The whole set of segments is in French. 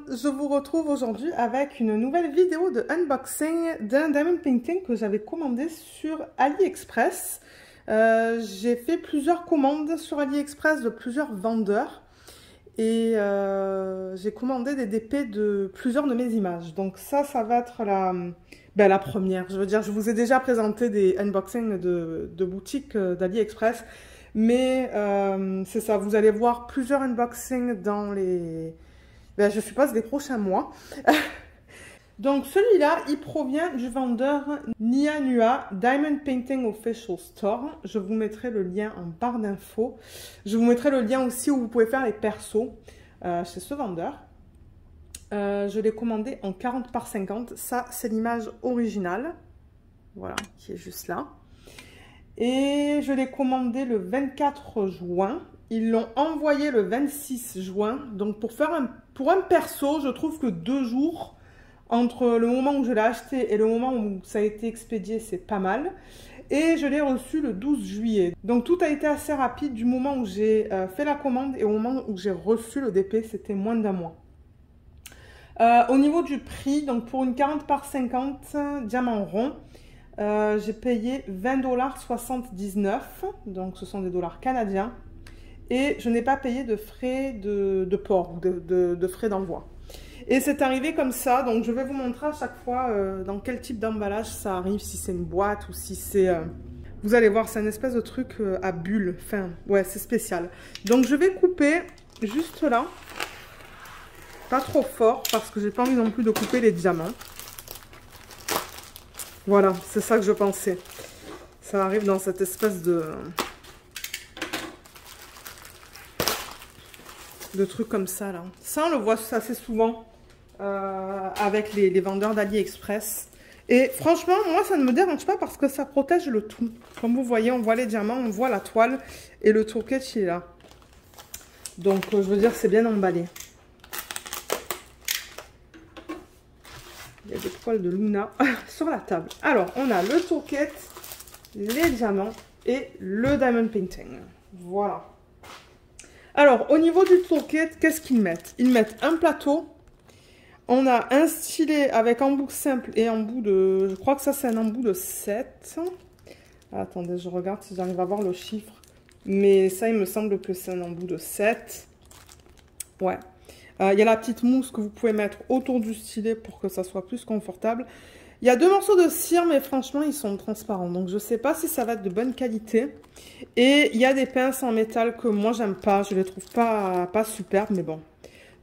je vous retrouve aujourd'hui avec une nouvelle vidéo de unboxing d'un diamond painting que j'avais commandé sur AliExpress. J'ai fait plusieurs commandes sur AliExpress de plusieurs vendeurs et j'ai commandé des DP de plusieurs de mes images. Donc ça va être la première. Je veux dire, je vous ai déjà présenté des unboxings de boutiques d'AliExpress. Mais c'est ça, vous allez voir plusieurs unboxings dans les... je suppose des prochains mois. Donc celui-là, il provient du vendeur Nia Nua Diamond Painting Official Store. Je vous mettrai le lien en barre d'infos. Je vous mettrai le lien aussi où vous pouvez faire les persos chez ce vendeur. Je l'ai commandé en 40 par 50. Ça, c'est l'image originale. Voilà, qui est juste là. Et je l'ai commandé le 24 juin. Ils l'ont envoyé le 26 juin. Donc pour un perso, je trouve que 2 jours entre le moment où je l'ai acheté et le moment où ça a été expédié, c'est pas mal. Et je l'ai reçu le 12 juillet. Donc tout a été assez rapide du moment où j'ai fait la commande et au moment où j'ai reçu le DP, c'était moins d'un mois. Au niveau du prix, donc pour une 40 par 50 diamant rond, j'ai payé 20,79 $, donc ce sont des dollars canadiens, et je n'ai pas payé de frais de port, de frais d'envoi. Et c'est arrivé comme ça, donc je vais vous montrer à chaque fois dans quel type d'emballage ça arrive, si c'est une boîte ou si c'est... Vous allez voir, c'est une espèce de truc à bulles, enfin, ouais, c'est spécial. Donc je vais couper juste là, pas trop fort, parce que j'ai pas envie non plus de couper les diamants. Voilà, c'est ça que je pensais. Ça arrive dans cette espèce de truc comme ça, là. Ça, on le voit assez souvent avec les vendeurs d'AliExpress. Et franchement, moi, ça ne me dérange pas parce que ça protège le tout. Comme vous voyez, on voit les diamants, on voit la toile et le tourquet, il est là. Donc, je veux dire, c'est bien emballé. Il y a des poils de Luna sur la table. Alors, on a le tourquet, les diamants et le diamond painting. Voilà. Alors, au niveau du tourquet, qu'est-ce qu'ils mettent? Ils mettent un plateau. On a un stylet avec embout simple et embout de... Je crois que ça, c'est un embout de 7. Attendez, je regarde si j'arrive à voir le chiffre. Mais ça, il me semble que c'est un embout de 7. Ouais. Il y a la petite mousse que vous pouvez mettre autour du stylet pour que ça soit plus confortable. Il y a 2 morceaux de cire, mais franchement, ils sont transparents. Donc, je ne sais pas si ça va être de bonne qualité. Et il y a des pinces en métal que moi, j'aime pas. Je les trouve pas superbes, mais bon.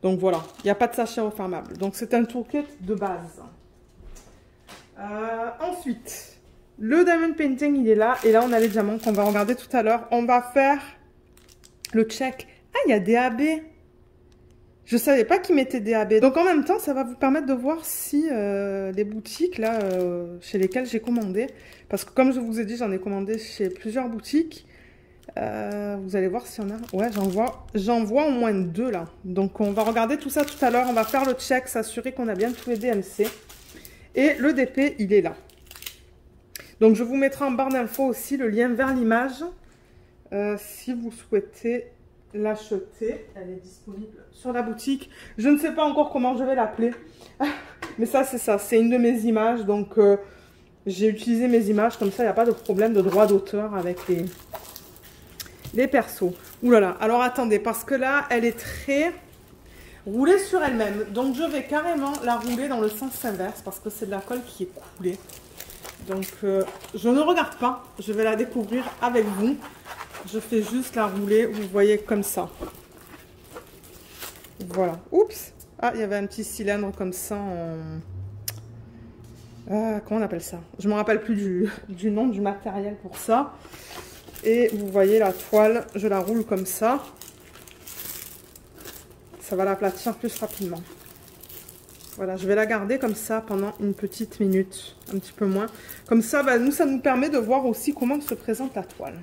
Donc, voilà. Il n'y a pas de sachet refermable. Donc, c'est un tourquet de base. Ensuite, le diamond painting, il est là. Et là, on a les diamants qu'on va regarder tout à l'heure. On va faire le check. Ah, il y a des AB. Je ne savais pas qu'ils mettaient des AB. Donc en même temps, ça va vous permettre de voir si les boutiques là, chez lesquelles j'ai commandé, parce que comme je vous ai dit, j'en ai commandé chez plusieurs boutiques. Vous allez voir s'il y en a. Ouais, j'en vois au moins 2 là. Donc on va regarder tout ça tout à l'heure. On va faire le check, s'assurer qu'on a bien tous les DMC. Et le DP, il est là. Donc je vous mettrai en barre d'infos aussi le lien vers l'image si vous souhaitez l'acheter. Elle est disponible sur la boutique. Je ne sais pas encore comment je vais l'appeler. Mais ça, c'est ça. C'est une de mes images. Donc, j'ai utilisé mes images. Comme ça, il n'y a pas de problème de droit d'auteur avec les persos. Ouh là là. Alors, attendez. Parce que là, elle est très roulée sur elle-même. Donc, je vais carrément la rouler dans le sens inverse. Parce que c'est de la colle qui est coulée. Donc, je ne regarde pas. Je vais la découvrir avec vous. Je fais juste la rouler, vous voyez, comme ça. Voilà. Oups. Ah, il y avait un petit cylindre comme ça comment on appelle ça? Je ne me rappelle plus du nom du matériel pour ça. Et vous voyez la toile, je la roule comme ça. Ça va l'aplatir plus rapidement. Voilà, je vais la garder comme ça pendant une petite minute, un petit peu moins. Comme ça, nous, ça nous permet de voir aussi comment se présente la toile.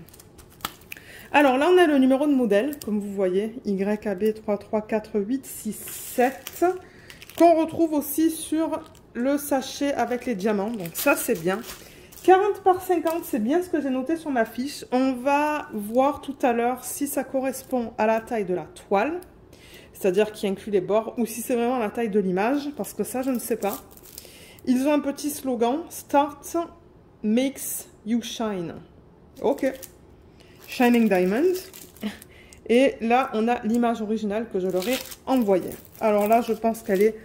Alors là, on a le numéro de modèle, comme vous voyez, YAB 334867, qu'on retrouve aussi sur le sachet avec les diamants. Donc ça, c'est bien. 40 par 50, c'est bien ce que j'ai noté sur ma fiche. On va voir tout à l'heure si ça correspond à la taille de la toile. c'est-à-dire qui inclut les bords, ou si c'est vraiment la taille de l'image, parce que ça, je ne sais pas. Ils ont un petit slogan, Start makes you shine. Ok. Shining Diamond. Et là, on a l'image originale que je leur ai envoyée. Alors là, je pense qu'elle est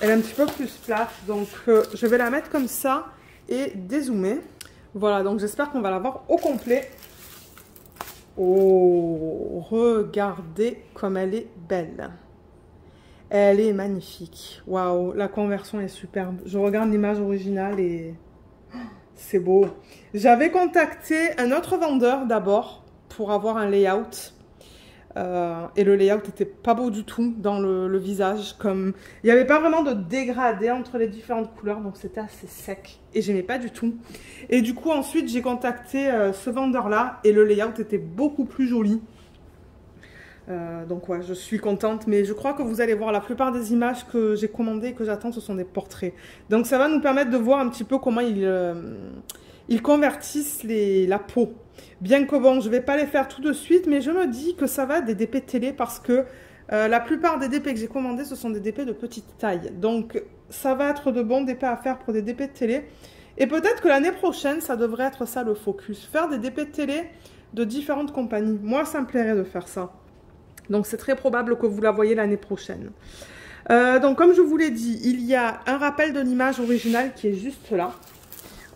un petit peu plus plate, donc je vais la mettre comme ça et dézoomer. Voilà, donc j'espère qu'on va la voir au complet. Oh, regardez comme elle est belle. Elle est magnifique. Waouh, la conversion est superbe. Je regarde l'image originale et c'est beau. J'avais contacté un autre vendeur d'abord pour avoir un layout. Et le layout n'était pas beau du tout dans le visage. Comme il n'y avait pas vraiment de dégradé entre les différentes couleurs, donc c'était assez sec. Et j'aimais pas du tout. Et du coup, ensuite, j'ai contacté ce vendeur-là et le layout était beaucoup plus joli. Donc ouais, je suis contente, mais je crois que vous allez voir la plupart des images que j'ai commandées et que j'attends, ce sont des portraits. Donc ça va nous permettre de voir un petit peu comment ils convertissent la peau. Bien que bon, je ne vais pas les faire tout de suite, mais je me dis que ça va être des DP télé parce que la plupart des DP que j'ai commandés, ce sont des DP de petite taille. Donc ça va être de bons DP à faire pour des DP de télé. Et peut-être que l'année prochaine, ça devrait être ça le focus. Faire des DP de télé de différentes compagnies. Moi, ça me plairait de faire ça. Donc c'est très probable que vous la voyez l'année prochaine. Donc comme je vous l'ai dit, il y a un rappel de l'image originale qui est juste là.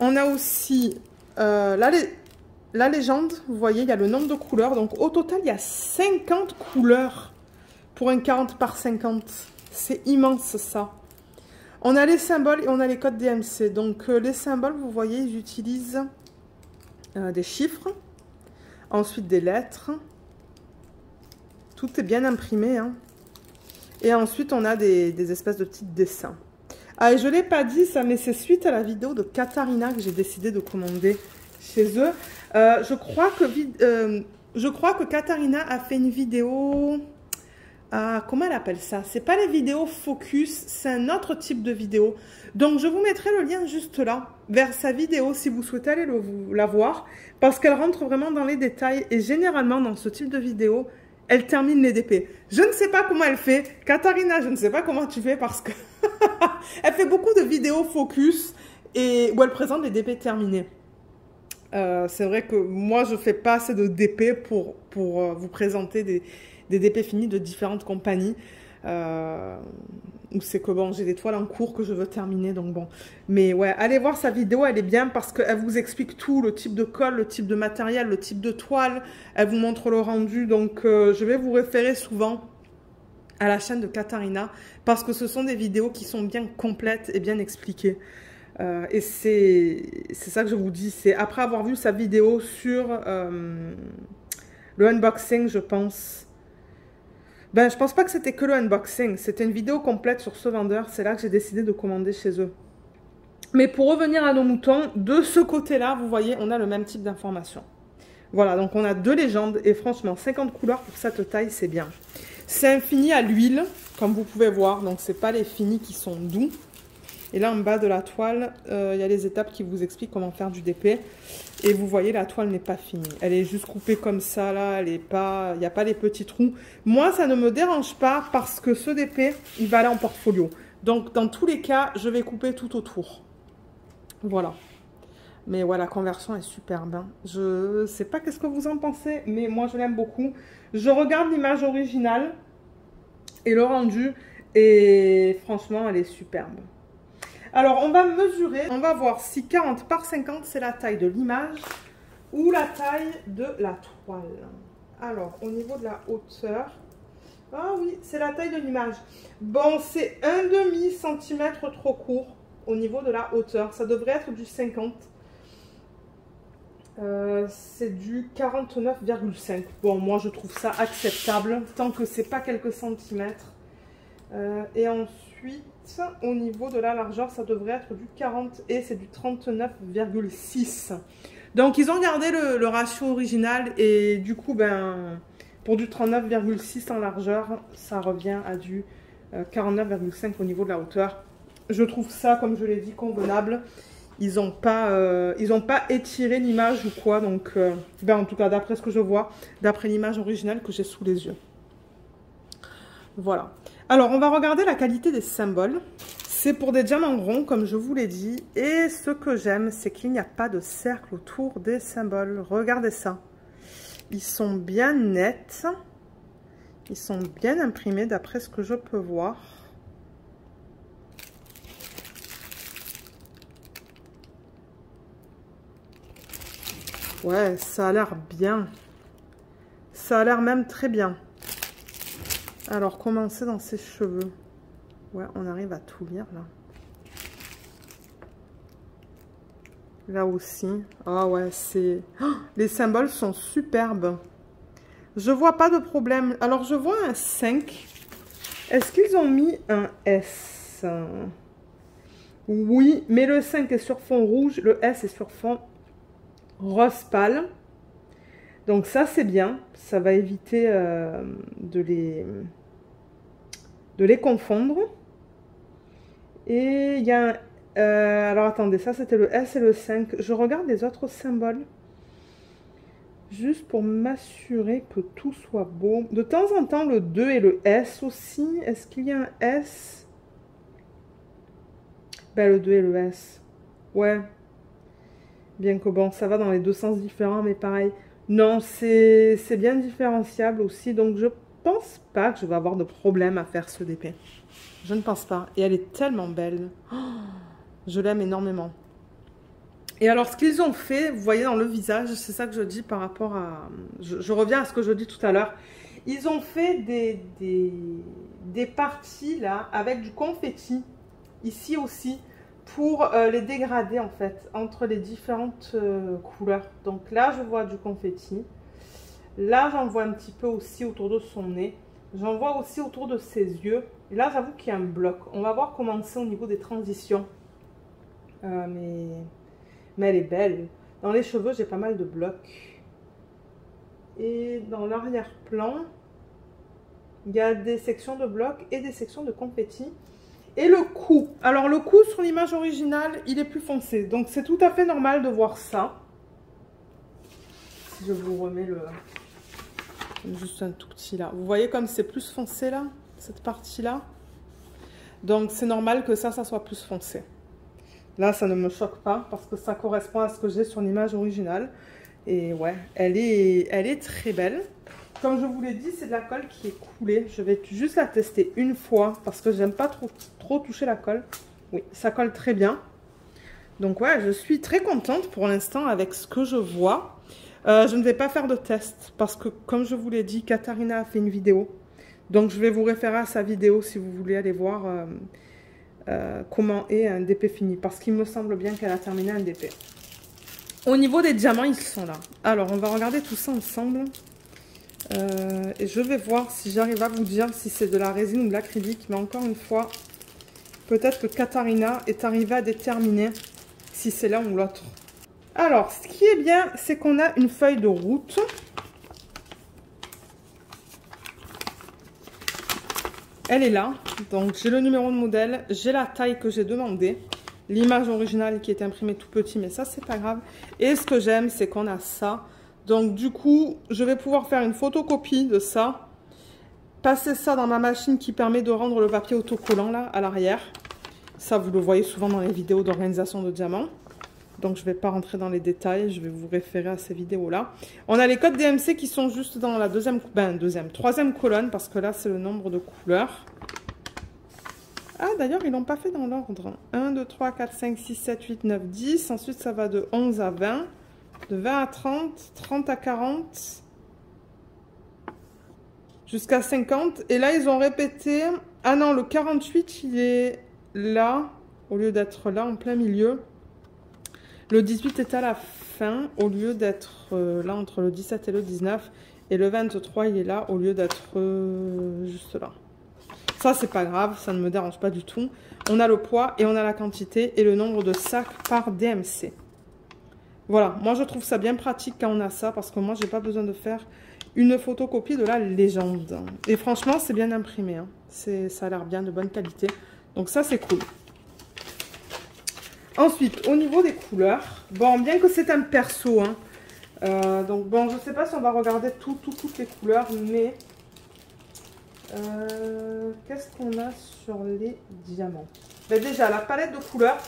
On a aussi la légende, vous voyez, il y a le nombre de couleurs. Donc au total, il y a 50 couleurs pour un 40 par 50. C'est immense ça. On a les symboles et on a les codes DMC. Donc les symboles, vous voyez, ils utilisent des chiffres, ensuite des lettres. Tout est bien imprimé, hein. Et ensuite, on a des espèces de petits dessins. Ah, et je ne l'ai pas dit, ça, mais c'est suite à la vidéo de Katharina que j'ai décidé de commander chez eux. Je crois que Katharina a fait une vidéo... comment elle appelle ça? C'est pas les vidéos focus, c'est un autre type de vidéo. Donc, je vous mettrai le lien juste là, vers sa vidéo, si vous souhaitez aller la voir. Parce qu'elle rentre vraiment dans les détails. Et généralement, dans ce type de vidéo... elle termine les DP. Je ne sais pas comment elle fait. Katharina, je ne sais pas comment tu fais parce que elle fait beaucoup de vidéos focus et où elle présente les DP terminés. C'est vrai que moi, je ne fais pas assez de DP pour vous présenter des DP finis de différentes compagnies. Ou c'est que bon, j'ai des toiles en cours que je veux terminer, donc bon. Mais ouais, allez voir sa vidéo, elle est bien parce qu'elle vous explique tout, le type de colle, le type de matériel, le type de toile. Elle vous montre le rendu, donc je vais vous référer souvent à la chaîne de Katharina parce que ce sont des vidéos qui sont bien complètes et bien expliquées. Et c'est ça que je vous dis, c'est après avoir vu sa vidéo sur le unboxing, je pense... Ben, je pense pas que c'était que le unboxing, c'était une vidéo complète sur ce vendeur, c'est là que j'ai décidé de commander chez eux. Mais pour revenir à nos moutons, de ce côté-là, vous voyez, on a le même type d'information. Voilà, donc on a deux légendes et franchement, 50 couleurs pour cette taille, c'est bien. C'est un fini à l'huile, comme vous pouvez voir, donc c'est pas les finis qui sont doux. Et là, en bas de la toile, il y a les étapes qui vous expliquent comment faire du DP. Et vous voyez, la toile n'est pas finie. Elle est juste coupée comme ça, là. Il n'y a pas les petits trous. Moi, ça ne me dérange pas parce que ce DP, il va aller en portfolio. Donc, dans tous les cas, je vais couper tout autour. Voilà. Mais ouais, la conversion est superbe, hein. Je ne sais pas qu'est-ce que vous en pensez, mais moi, je l'aime beaucoup. Je regarde l'image originale et le rendu. Et franchement, elle est superbe. Alors, on va mesurer, on va voir si 40 par 50, c'est la taille de l'image ou la taille de la toile. Alors, au niveau de la hauteur, ah oui, c'est la taille de l'image. Bon, c'est 1,5 cm trop court au niveau de la hauteur. Ça devrait être du 50. C'est du 49,5. Bon, moi, je trouve ça acceptable, tant que c'est pas quelques centimètres. Et ensuite, au niveau de la largeur, ça devrait être du 40 et c'est du 39,6. Donc, ils ont gardé le ratio original et du coup, ben, pour du 39,6 en largeur, ça revient à du 49,5 au niveau de la hauteur. Je trouve ça, comme je l'ai dit, convenable. Ils n'ont pas étiré l'image ou quoi. Donc, ben, en tout cas, d'après ce que je vois, d'après l'image originale que j'ai sous les yeux. Voilà. Alors, on va regarder la qualité des symboles. C'est pour des diamants ronds, comme je vous l'ai dit. Et ce que j'aime, c'est qu'il n'y a pas de cercle autour des symboles. Regardez ça. Ils sont bien nets. Ils sont bien imprimés, d'après ce que je peux voir. Ouais, ça a l'air bien. Ça a l'air même très bien. Alors, commencer dans ses cheveux. Ouais, on arrive à tout lire, là. Là aussi. Ah ouais, c'est... Oh, les symboles sont superbes. Je vois pas de problème. Alors, je vois un 5. Est-ce qu'ils ont mis un S? Oui, mais le 5 est sur fond rouge. Le S est sur fond rose pâle. Donc ça, c'est bien. Ça va éviter de les confondre. Et il y a un... alors attendez, ça c'était le S et le 5. Je regarde les autres symboles. Juste pour m'assurer que tout soit beau. De temps en temps, le 2 et le S aussi. Est-ce qu'il y a un S? Ben, le 2 et le S. Ouais. Bien que bon, ça va dans les deux sens différents, mais pareil. Non, c'est bien différenciable aussi. Donc, je pense pas que je vais avoir de problème à faire ce DP. Je ne pense pas. Et elle est tellement belle. Oh, je l'aime énormément. Et alors, ce qu'ils ont fait, vous voyez dans le visage, c'est ça que je dis par rapport à... Je reviens à ce que je dis tout à l'heure. Ils ont fait des parties, là, avec du confetti, ici aussi, pour les dégrader, en fait, entre les différentes couleurs. Donc là, je vois du confetti. Là, j'en vois un petit peu aussi autour de son nez. J'en vois aussi autour de ses yeux. Et là, j'avoue qu'il y a un bloc. On va voir comment c'est au niveau des transitions. Mais elle est belle. Dans les cheveux, j'ai pas mal de blocs. Et dans l'arrière-plan, il y a des sections de blocs et des sections de confetti. Et le cou. Alors, le cou, sur l'image originale, il est plus foncé. Donc, c'est tout à fait normal de voir ça. Si je vous remets le... Juste un tout petit là. Vous voyez comme c'est plus foncé là, cette partie-là. Donc, c'est normal que ça soit plus foncé. Là, ça ne me choque pas parce que ça correspond à ce que j'ai sur l'image originale. Et ouais, elle est très belle. Comme je vous l'ai dit, c'est de la colle qui est coulée. Je vais juste la tester une fois parce que j'aime pas trop toucher la colle. Oui, ça colle très bien. Donc ouais, je suis très contente pour l'instant avec ce que je vois. Je ne vais pas faire de test parce que, comme je vous l'ai dit, Katharina a fait une vidéo. Donc je vais vous référer à sa vidéo si vous voulez aller voir... comment est un DP fini, parce qu'il me semble bien qu'elle a terminé un DP. Au niveau des diamants, ils sont là. Alors, on va regarder tout ça ensemble. Et je vais voir si j'arrive à vous dire si c'est de la résine ou de l'acrylique. Mais encore une fois, peut-être que Katharina est arrivée à déterminer si c'est l'un ou l'autre. Alors, ce qui est bien, c'est qu'on a une feuille de route. Elle est là, donc j'ai le numéro de modèle, j'ai la taille que j'ai demandé, l'image originale qui est imprimée tout petit, mais ça c'est pas grave. Et ce que j'aime, c'est qu'on a ça. Donc du coup, je vais pouvoir faire une photocopie de ça, passer ça dans ma machine qui permet de rendre le papier autocollant là, à l'arrière. Ça, vous le voyez souvent dans les vidéos d'organisation de diamants. Donc je ne vais pas rentrer dans les détails, je vais vous référer à ces vidéos-là. On a les codes DMC qui sont juste dans la troisième colonne, parce que là c'est le nombre de couleurs. Ah d'ailleurs, ils l'ont pas fait dans l'ordre. 1, 2, 3, 4, 5, 6, 7, 8, 9, 10. Ensuite ça va de 11 à 20, de 20 à 30, 30 à 40, jusqu'à 50. Et là ils ont répété... Ah non, le 48 il est là, au lieu d'être là en plein milieu. Le 18 est à la fin, au lieu d'être là entre le 17 et le 19. Et le 23, il est là, au lieu d'être juste là. Ça, c'est pas grave, ça ne me dérange pas du tout. On a le poids et on a la quantité et le nombre de sacs par DMC. Voilà, moi je trouve ça bien pratique quand on a ça, parce que moi, j'ai pas besoin de faire une photocopie de la légende. Et franchement, c'est bien imprimé. Hein. Ça a l'air bien, de bonne qualité. Donc ça, c'est cool. Ensuite, au niveau des couleurs, bon, bien que c'est un perso, hein, donc bon, je ne sais pas si on va regarder toutes les couleurs, mais Qu'est-ce qu'on a sur les diamants? Ben déjà, la palette de couleurs.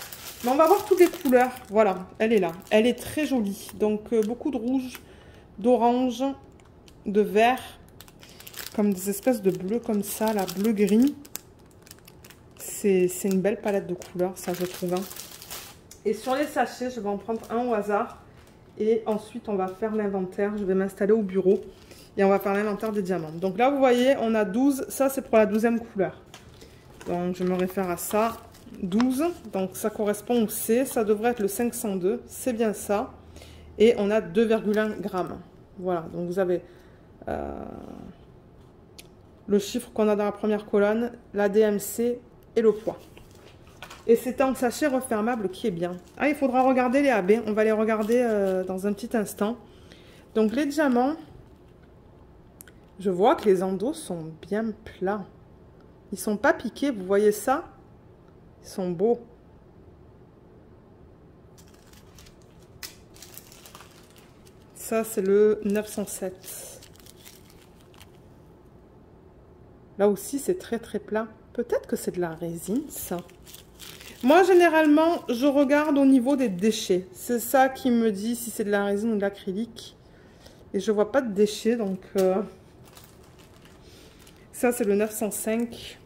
Mais on va voir toutes les couleurs. Voilà, elle est là. Elle est très jolie. Donc, beaucoup de rouge, d'orange, de vert. Comme des espèces de bleu comme ça, la bleu-gris. C'est une belle palette de couleurs, ça, je trouve. Hein. Et sur les sachets, je vais en prendre un au hasard. Et ensuite, on va faire l'inventaire. Je vais m'installer au bureau. Et on va faire l'inventaire des diamants. Donc là, vous voyez, on a 12. Ça, c'est pour la 12e couleur. Donc, je me réfère à ça. 12. Donc, ça correspond au C. Ça devrait être le 502. C'est bien ça. Et on a 2,1 grammes. Voilà. Donc, vous avez le chiffre qu'on a dans la première colonne, la DMC et le poids. Et c'est un sachet refermable qui est bien. Ah, il faudra regarder les AB. On va les regarder dans un petit instant. Donc, les diamants... Je vois que les endos sont bien plats. Ils sont pas piqués, vous voyez ça? Ils sont beaux. Ça, c'est le 907. Là aussi, c'est très très plat. Peut-être que c'est de la résine, ça. Moi, généralement, je regarde au niveau des déchets. C'est ça qui me dit si c'est de la résine ou de l'acrylique. Et je vois pas de déchets, donc... Ça, c'est le 905.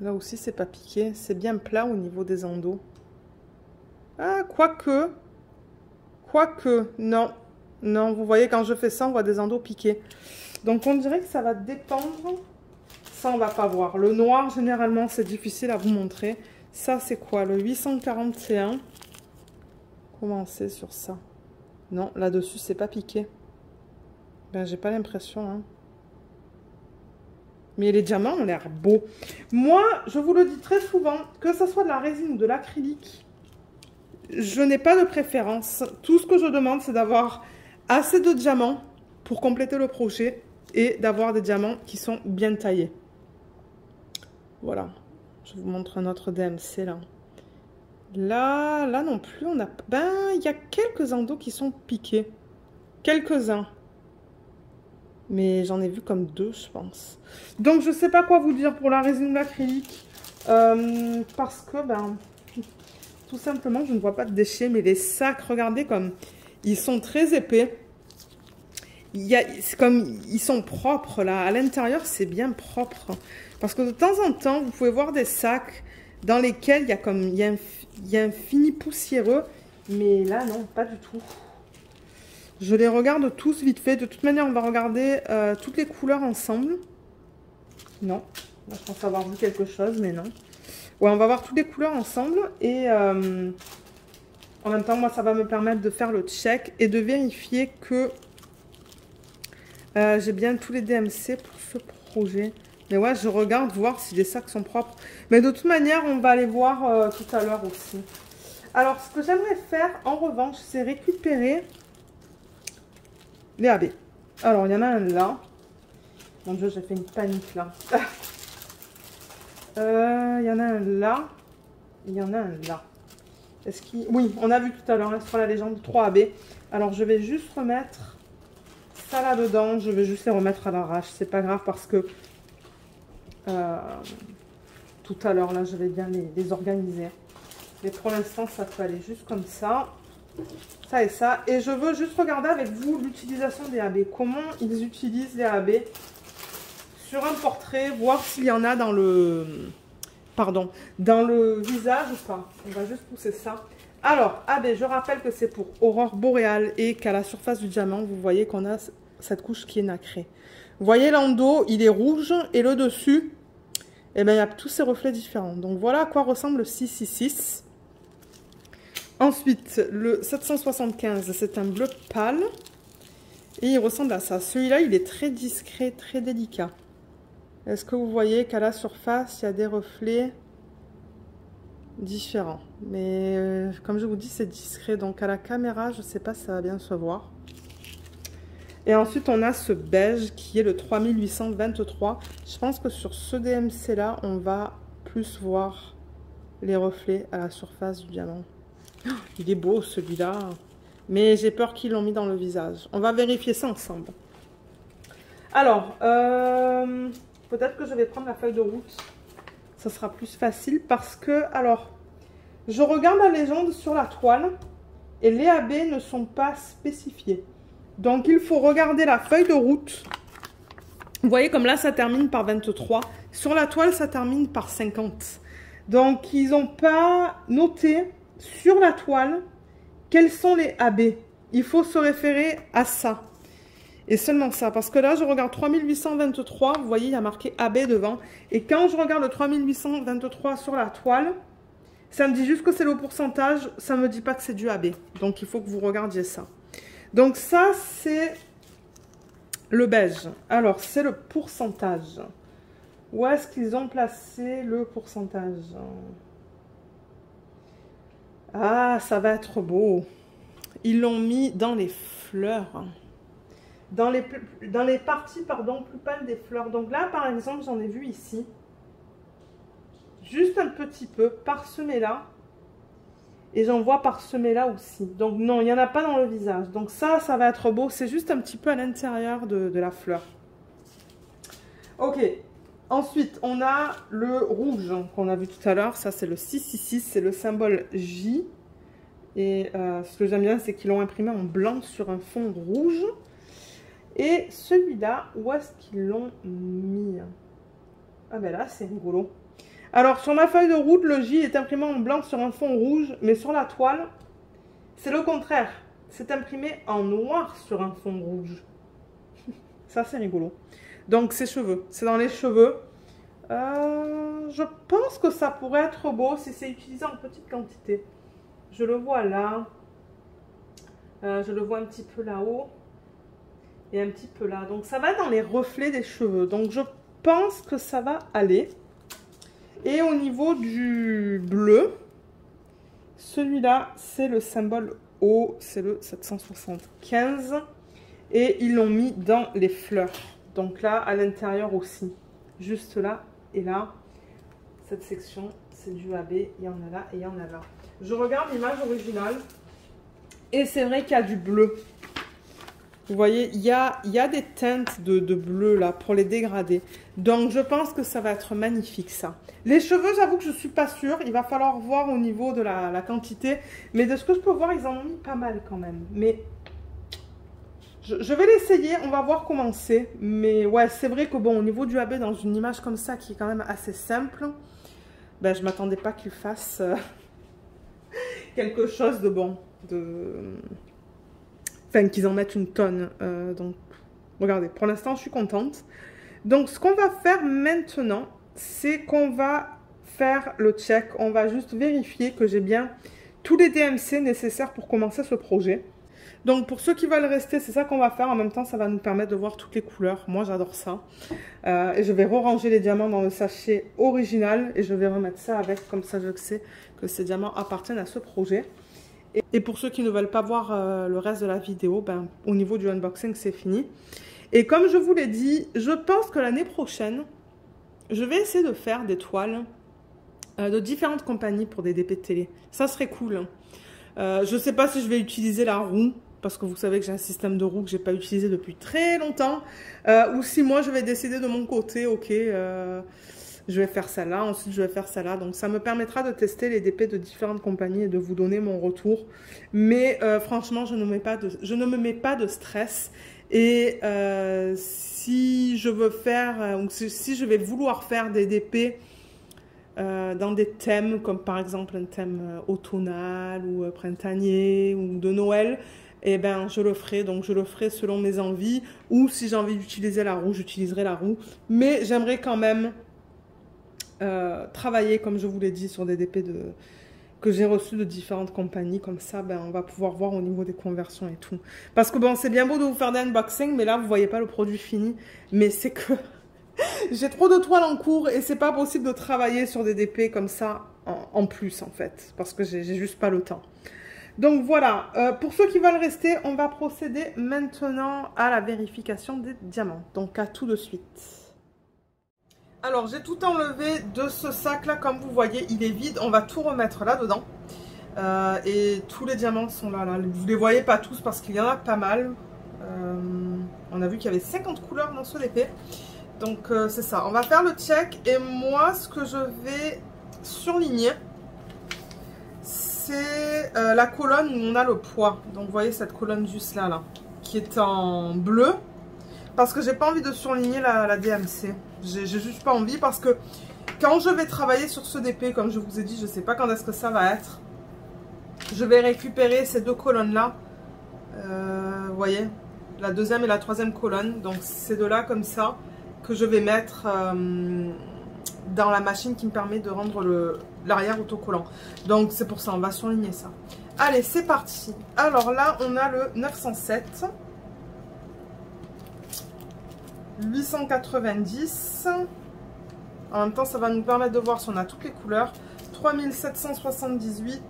Là aussi, c'est pas piqué. C'est bien plat au niveau des endos. Ah, quoique. Quoique. Non. Non, vous voyez, quand je fais ça, on voit des endos piqués. Donc, on dirait que ça va dépendre. Ça, on va pas voir. Le noir, généralement, c'est difficile à vous montrer. Ça, c'est quoi? Le 841. Comment c'est sur ça? Non, là-dessus, c'est pas piqué. Ben, j'ai pas l'impression. Hein. Mais les diamants ont l'air beaux. Moi, je vous le dis très souvent, que ce soit de la résine ou de l'acrylique, je n'ai pas de préférence. Tout ce que je demande, c'est d'avoir assez de diamants pour compléter le projet et d'avoir des diamants qui sont bien taillés. Voilà. Je vous montre un autre DMC là. Là non plus, on a... Ben, il y a quelques endos qui sont piqués. Quelques-uns. Mais j'en ai vu comme 2, je pense. Donc, je ne sais pas quoi vous dire pour la résine ou l'acrylique. Parce que, ben, tout simplement, je ne vois pas de déchets. Mais les sacs, regardez comme ils sont très épais. C'est comme ils sont propres, là. À l'intérieur, c'est bien propre. Parce que de temps en temps, vous pouvez voir des sacs dans lesquels il y a un fini poussiéreux. Mais là, non, pas du tout. Je les regarde tous vite fait. De toute manière, on va regarder toutes les couleurs ensemble. Non. Là, je pense avoir vu quelque chose, mais non. Ouais, on va voir toutes les couleurs ensemble. Et en même temps, moi, ça va me permettre de faire le check et de vérifier que j'ai bien tous les DMC pour ce projet. Mais ouais, je regarde voir si les sacs sont propres. Mais de toute manière, on va aller voir tout à l'heure aussi. Alors, ce que j'aimerais faire, en revanche, c'est récupérer... les AB. Alors, il y en a un là. Mon Dieu, j'ai fait une panique là. Il y en a un là. Il y en a un là. Est-ce qu'il... Oui, on a vu tout à l'heure hein, sur la légende 3 AB. Alors, je vais juste remettre ça là-dedans. Je vais juste les remettre à l'arrache. C'est pas grave parce que tout à l'heure, là, je vais bien les organiser. Mais pour l'instant, ça peut aller juste comme ça. Ça et ça. Et je veux juste regarder avec vous l'utilisation des AB. Comment ils utilisent les AB sur un portrait. Voir s'il y en a dans le... Pardon. Dans le visage ou pas. On va juste pousser ça. Alors, AB, je rappelle que c'est pour aurore boréale. Et qu'à la surface du diamant, vous voyez qu'on a cette couche qui est nacrée. Vous voyez l'endos, il est rouge. Et le dessus, eh bien, il y a tous ces reflets différents. Donc, voilà à quoi ressemble le 666. Ensuite, le 775, c'est un bleu pâle. Et il ressemble à ça. Celui-là, il est très discret, très délicat. Est-ce que vous voyez qu'à la surface, il y a des reflets différents. Mais comme je vous dis, c'est discret. Donc à la caméra, je ne sais pas si ça va bien se voir. Et ensuite, on a ce beige qui est le 3823. Je pense que sur ce DMC-là, on va plus voir les reflets à la surface du diamant. Il est beau celui-là, mais j'ai peur qu'ils l'ont mis dans le visage. On va vérifier ça ensemble. Alors, peut-être que je vais prendre la feuille de route. Ça sera plus facile parce que, alors, je regarde la légende sur la toile et les AB ne sont pas spécifiés. Donc, il faut regarder la feuille de route. Vous voyez, comme là, ça termine par 23. Sur la toile, ça termine par 50. Donc, ils n'ont pas noté sur la toile quels sont les AB. Il faut se référer à ça. Et seulement ça. Parce que là, je regarde 3823. Vous voyez, il y a marqué AB devant. Et quand je regarde le 3823 sur la toile, ça me dit juste que c'est le pourcentage. Ça ne me dit pas que c'est du AB. Donc, il faut que vous regardiez ça. Donc, ça, c'est le beige. Alors, c'est le pourcentage. Où est-ce qu'ils ont placé le pourcentage? Ah, ça va être beau. Ils l'ont mis dans les fleurs. Dans les parties, pardon, plus pâles des fleurs. Donc là, par exemple, j'en ai vu ici. Juste un petit peu, parsemé là. Et j'en vois parsemé là aussi. Donc non, il n'y en a pas dans le visage. Donc ça va être beau. C'est juste un petit peu à l'intérieur de la fleur. Ok. Ensuite, on a le rouge qu'on a vu tout à l'heure. Ça, c'est le 666. C'est le symbole J. Et ce que j'aime bien, c'est qu'ils l'ont imprimé en blanc sur un fond rouge. Et celui-là, où est-ce qu'ils l'ont mis? Ah ben là, c'est rigolo. Alors, sur ma feuille de route, le J est imprimé en blanc sur un fond rouge. Mais sur la toile, c'est le contraire. C'est imprimé en noir sur un fond rouge. Ça, c'est rigolo. Donc, ses cheveux. C'est dans les cheveux. Je pense que ça pourrait être beau si c'est utilisé en petite quantité. Je le vois là. Je le vois un petit peu là-haut. Et un petit peu là. Donc, ça va dans les reflets des cheveux. Donc, je pense que ça va aller. Et au niveau du bleu, celui-là, c'est le symbole O. C'est le 775. Et ils l'ont mis dans les fleurs. Donc là, à l'intérieur aussi. Juste là et là. Cette section, c'est du AB. Il y en a là et il y en a là. Je regarde l'image originale. Et c'est vrai qu'il y a du bleu. Vous voyez, il y a des teintes de bleu là pour les dégrader. Donc, je pense que ça va être magnifique ça. Les cheveux, j'avoue que je ne suis pas sûre. Il va falloir voir au niveau de la quantité. Mais de ce que je peux voir, ils en ont mis pas mal quand même. Mais je vais l'essayer. On va voir comment c'est. Mais ouais, c'est vrai que bon, au niveau du AB, dans une image comme ça qui est quand même assez simple, ben, je ne m'attendais pas qu'il fasse quelque chose de bon. Enfin, qu'ils en mettent une tonne. Donc, regardez, pour l'instant, je suis contente. Donc, ce qu'on va faire maintenant, c'est qu'on va faire le check. On va juste vérifier que j'ai bien tous les DMC nécessaires pour commencer ce projet. Donc, pour ceux qui veulent rester, c'est ça qu'on va faire. En même temps, ça va nous permettre de voir toutes les couleurs. Moi, j'adore ça. Et je vais re-ranger les diamants dans le sachet original. Et je vais remettre ça avec, comme ça, je sais que ces diamants appartiennent à ce projet. Et pour ceux qui ne veulent pas voir le reste de la vidéo, ben, au niveau du unboxing, c'est fini. Et comme je vous l'ai dit, je pense que l'année prochaine, je vais essayer de faire des toiles de différentes compagnies pour des DP de télé. Ça serait cool. Je ne sais pas si je vais utiliser la roue, parce que vous savez que j'ai un système de roue que je n'ai pas utilisé depuis très longtemps. Ou si moi, je vais décider de mon côté, ok, je vais faire ça là, ensuite je vais faire ça là. Donc ça me permettra de tester les DP de différentes compagnies et de vous donner mon retour. Mais franchement, je ne me mets pas de stress. Et si je veux faire, ou si je vais vouloir faire des DP dans des thèmes, comme par exemple un thème automnal ou printanier ou de Noël, eh ben je le ferai. Donc je le ferai selon mes envies. Ou si j'ai envie d'utiliser la roue, j'utiliserai la roue. Mais j'aimerais quand même travailler, comme je vous l'ai dit, sur des DP que j'ai reçus de différentes compagnies. Comme ça, ben, on va pouvoir voir au niveau des conversions et tout. Parce que bon, c'est bien beau de vous faire des unboxings, mais là, vous voyez pas le produit fini. Mais c'est que j'ai trop de toiles en cours et c'est pas possible de travailler sur des DP comme ça en plus, en fait. Parce que j'ai juste pas le temps. Donc voilà, pour ceux qui veulent rester, on va procéder maintenant à la vérification des diamants. Donc à tout de suite. Alors, j'ai tout enlevé de ce sac-là. Comme vous voyez, il est vide. On va tout remettre là-dedans. Et tous les diamants sont là. Vous ne les voyez pas tous parce qu'il y en a pas mal. On a vu qu'il y avait 50 couleurs dans ce DP. Donc c'est ça, on va faire le check. Et moi, ce que je vais surligner, c'est la colonne où on a le poids. Donc vous voyez cette colonne juste là, qui est en bleu. Parce que j'ai pas envie de surligner la DMC. J'ai juste pas envie parce que quand je vais travailler sur ce DP, comme je vous ai dit, je sais pas quand est-ce que ça va être. Je vais récupérer ces deux colonnes là. Vous voyez, la deuxième et la troisième colonne. Donc ces deux là comme ça que je vais mettre dans la machine qui me permet de rendre l'arrière autocollant. Donc c'est pour ça, on va surligner ça. Allez, c'est parti. Alors là, on a le 907. 890. En même temps, ça va nous permettre de voir si on a toutes les couleurs. 3778.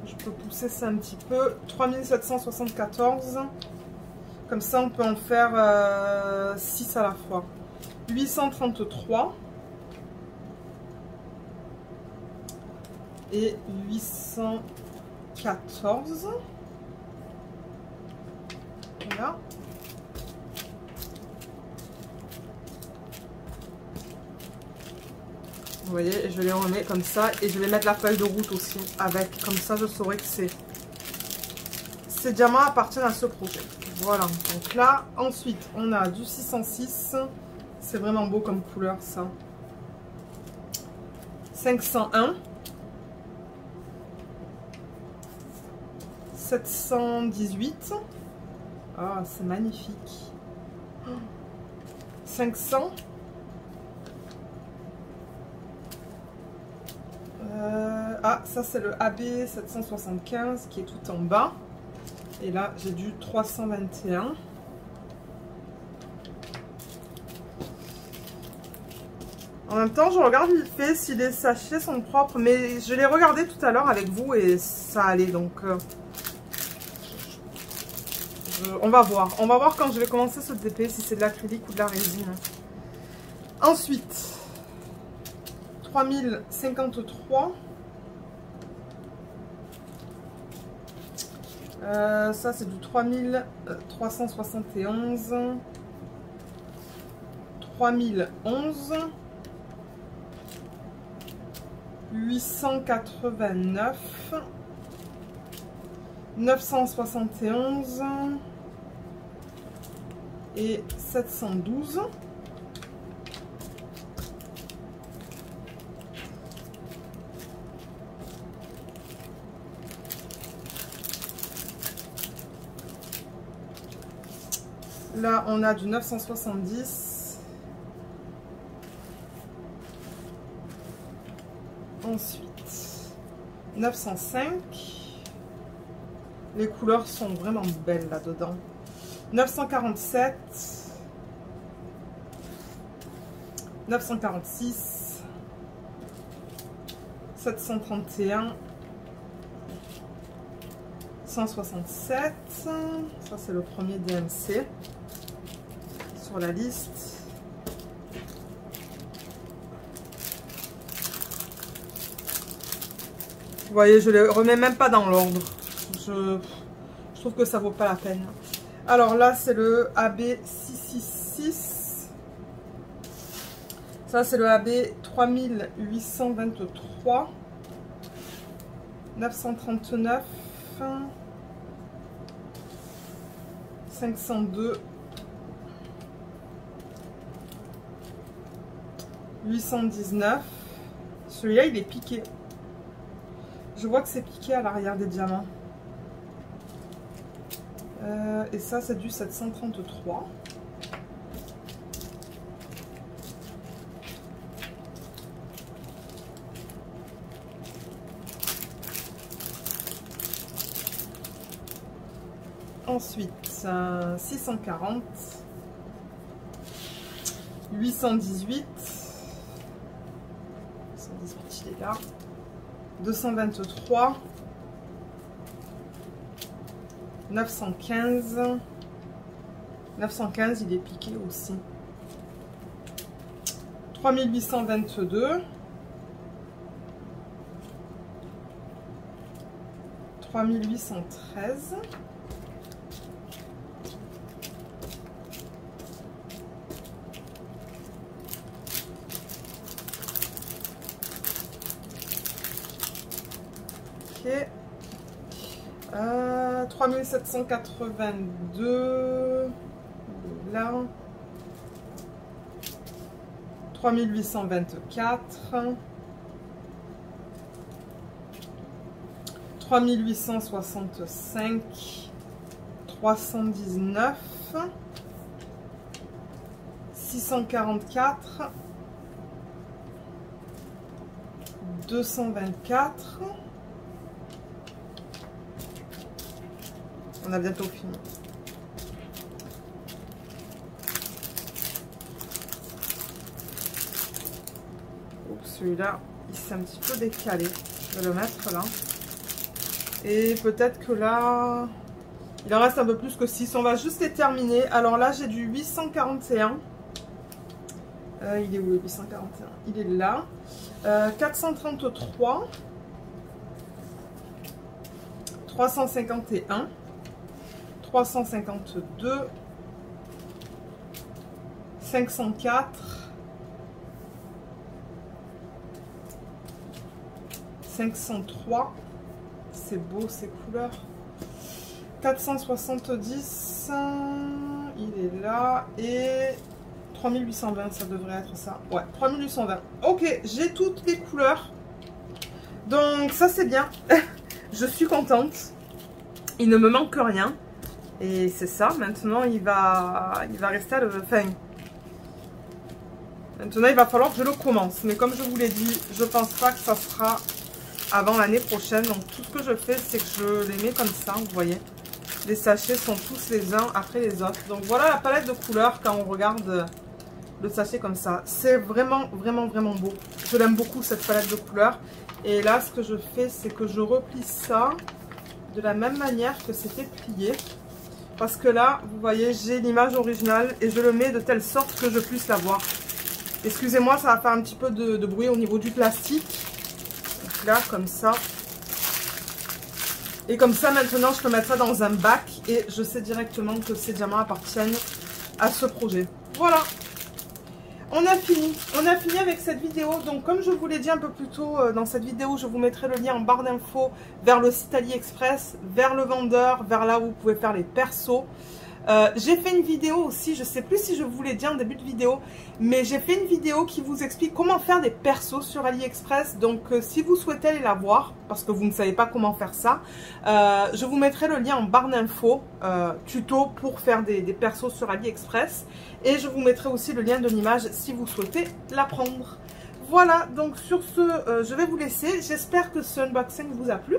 Je peux pousser ça un petit peu. 3774. Comme ça, on peut en faire 6 à la fois. 833. Et 814. Voilà. Vous voyez, je les remets comme ça et je vais mettre la feuille de route aussi avec. Comme ça, je saurai que ces diamants appartiennent à ce projet. Voilà, donc là, ensuite, on a du 606. C'est vraiment beau comme couleur, ça. 501. 718. Ah, c'est magnifique. 500. Ah, ça c'est le AB 775 qui est tout en bas. Et là, j'ai du 321. En même temps, je regarde vite fait si les sachets sont propres. Mais je l'ai regardé tout à l'heure avec vous et ça allait. Donc, on va voir. On va voir quand je vais commencer ce DP si c'est de l'acrylique ou de la résine. Ensuite, 3053. Ça c'est du 3371. 3011. 889. 971. Et 712. Là, on a du 970. Ensuite, 905. Les couleurs sont vraiment belles là-dedans. 947. 946. 731. 167. Ça, c'est le premier DMC. Sur la liste. Vous voyez, je les remets même pas dans l'ordre. Je trouve que ça vaut pas la peine. Alors là, c'est le AB 666. Ça, c'est le AB 3823. 939. 502. 819. Celui-là, il est piqué. Je vois que c'est piqué à l'arrière des diamants. Et ça, c'est du 733. Ensuite, 640. 818. 118, il est là. 223. 915. 915, il est piqué aussi. 3822. 3813. 3782. Là. 3824. 3865. 319. 644. 224. On a bientôt fini. Celui-là, il s'est un petit peu décalé. Je vais le mettre là. Et peut-être que là, il en reste un peu plus que 6. On va juste les terminer. Alors là, j'ai du 841. Il est où le 841? Il est là. 433. 351. 352. 504. 503, c'est beau ces couleurs. 470, il est là. Et 3820, ça devrait être ça. Ouais, 3820. Ok, j'ai toutes les couleurs. Donc ça c'est bien. Je suis contente. Il ne me manque rien. Et c'est ça. Maintenant il va rester à le... Enfin, maintenant il va falloir que je le commence. Mais comme je vous l'ai dit, je pense pas que ça sera avant l'année prochaine. Donc tout ce que je fais, c'est que je les mets comme ça, vous voyez. Les sachets sont tous les uns après les autres. Donc voilà la palette de couleurs quand on regarde le sachet comme ça. C'est vraiment, vraiment, vraiment beau. Je l'aime beaucoup cette palette de couleurs. Et là, ce que je fais, c'est que je replie ça de la même manière que c'était plié. Parce que là, vous voyez, j'ai l'image originale et je le mets de telle sorte que je puisse la voir. Excusez-moi, ça va faire un petit peu de bruit au niveau du plastique. Donc là, comme ça. Et comme ça, maintenant, je peux mettre ça dans un bac et je sais directement que ces diamants appartiennent à ce projet. Voilà. On a fini avec cette vidéo. Donc comme je vous l'ai dit un peu plus tôt dans cette vidéo, je vous mettrai le lien en barre d'infos vers le site AliExpress, vers le vendeur, vers là où vous pouvez faire les persos. J'ai fait une vidéo aussi, je sais plus si je vous l'ai dit en début de vidéo, mais j'ai fait une vidéo qui vous explique comment faire des persos sur AliExpress. Donc si vous souhaitez aller la voir, parce que vous ne savez pas comment faire ça, je vous mettrai le lien en barre d'infos, tuto pour faire des persos sur AliExpress. Et je vous mettrai aussi le lien de l'image si vous souhaitez la prendre. Voilà, donc sur ce, je vais vous laisser. J'espère que ce unboxing vous a plu.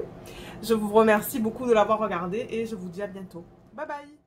Je vous remercie beaucoup de l'avoir regardé et je vous dis à bientôt. Bye bye!